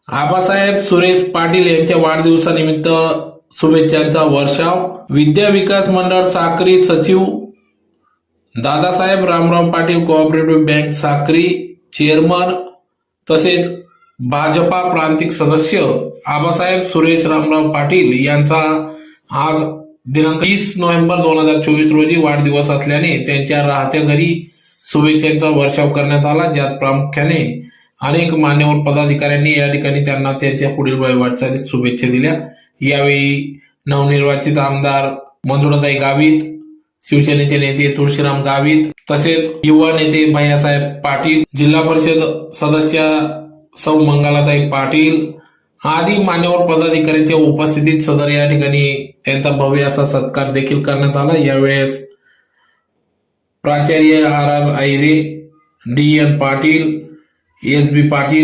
आबासाहेब सुरेश पाटील यांच्या वाढदिवसानिमित्त शुभेच्छांचा वर्षाव. विद्या विकास मंडळ साक्री सचिव Dadasaheb Ramrao Patil cooperative bank Sakri chairman तसेच भाजपा प्रांतिक सदस्य आबासाहेब सुरेश रामराव पाटील यांचा आज दिनांक 30 नोव्हेंबर 2024 रोजी वाढदिवस असल्याने त्यांच्या राहत्या घरी शुभेच्छांचा वर्षाव करण्यात आला, ज्यात प्रामुख्याने अनेक मान्यवर पदाधिकाऱ्यांनी या ठिकाणी त्यांना त्यांच्या पुढील वाटचालीस शुभेच्छा दिल्या. यावेळी नवनिर्वाचित आमदार मंजुळाताई गावित, शिवसेनेचे नेते तुळशीराम गावित तसेच युवा नेते भैयासाहेब पाटील, जिल्हा परिषद सदस्य सौ मंगलाताई पाटील आदी मान्यवर पदाधिकाऱ्यांच्या उपस्थितीत सदर या ठिकाणी त्यांचा भव्य असा सत्कार देखील करण्यात आला. यावेळेस प्राचार्य R R Ayare, D N Patil, S B Patil